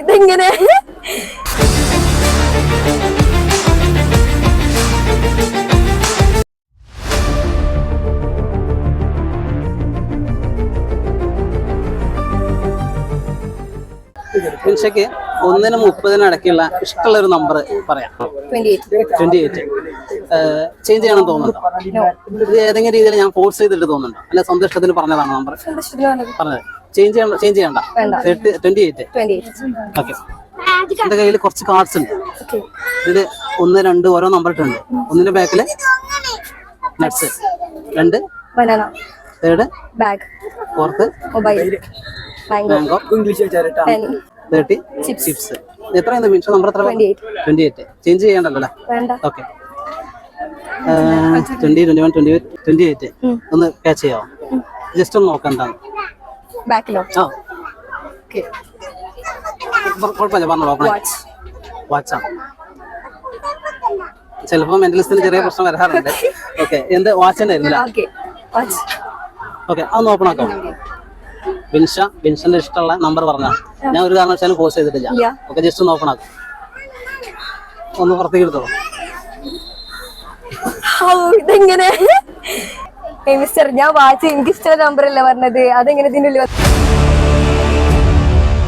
ഇതെങ്ങനെ? മിൻഷയ്ക്ക് 1-30 ഇടയ്ക്കുള്ള ഇഷ്ടമുള്ള ഒരു നമ്പർ പറയാം. 28. ചേഞ്ച് ചെയ്യണം തോന്നുന്നുണ്ടോ? ഇത് ഏതെങ്കിലും രീതിയിൽ ഞാൻ ഫോഴ്സ് ചെയ്തിട്ട് തോന്നുന്നുണ്ടോ? അല്ല സ്വന്തം ഇഷ്ടത്തിന് പറഞ്ഞതാണ് നമ്പർ പറഞ്ഞത്. ചേഞ്ച് ചെയ്യണ്ട. 28. ഓക്കെ. എന്റെ കയ്യിൽ കുറച്ച് കാർഡ്സ് ഉണ്ട്. ഇതില് 1, 2 ഓരോ നമ്പർ ഇട്ടുണ്ട്. ഒന്നിന്റെ ബാക്കില് nuts, 2 banana, 3 bag, 4 mobile, mango, 30 chips. എത്രയാണ് മിൻഷ നമ്പർ? എത്ര? 28. ചേഞ്ച് ചെയ്യണ്ടല്ലോ അല്ലേ? ഓക്കെ. 20, 21, 28 ഒന്ന് ക്യാച്ച് ചെയ്യാമോ? ജസ്റ്റ് ഒന്ന് നോക്കാം എന്താണ് ബാക്കിലോ. കുഴപ്പമില്ല, പറഞ്ഞോളൂ. വാച്ചാണ്. ചിലപ്പോ മെന്റലിസ്റ്റിന് ചെറിയ പ്രശ്നം വരാറുണ്ട്. ഓക്കെ, എന്ത് വാച്ചിന്റെ ആയിരുന്നില്ല? ഓക്കെ, അതൊന്ന് ഓപ്പൺ ആക്കാം. ബിൻഷന്റെ ഇഷ്ടമുള്ള നമ്പർ പറഞ്ഞാൽ ഞാൻ ഒരു കാരണവശാലും ഫോഴ്സ് ചെയ്തിട്ടില്ല. ഓക്കെ, ജസ്റ്റ് ഒന്ന് ഓപ്പൺ ആക്കാം. ഒന്ന് പുറത്തേക്ക് എടുത്തോളൂ. ഇതെങ്ങനെ? മിസ്റ്റർ, ഞാൻ വാച്ച് എനിക്ക് ഇഷ്ടമുള്ള നമ്പർ അല്ലേ പറഞ്ഞത്, അതെങ്ങനെ ഇതിന്റെ ഉള്ളിൽ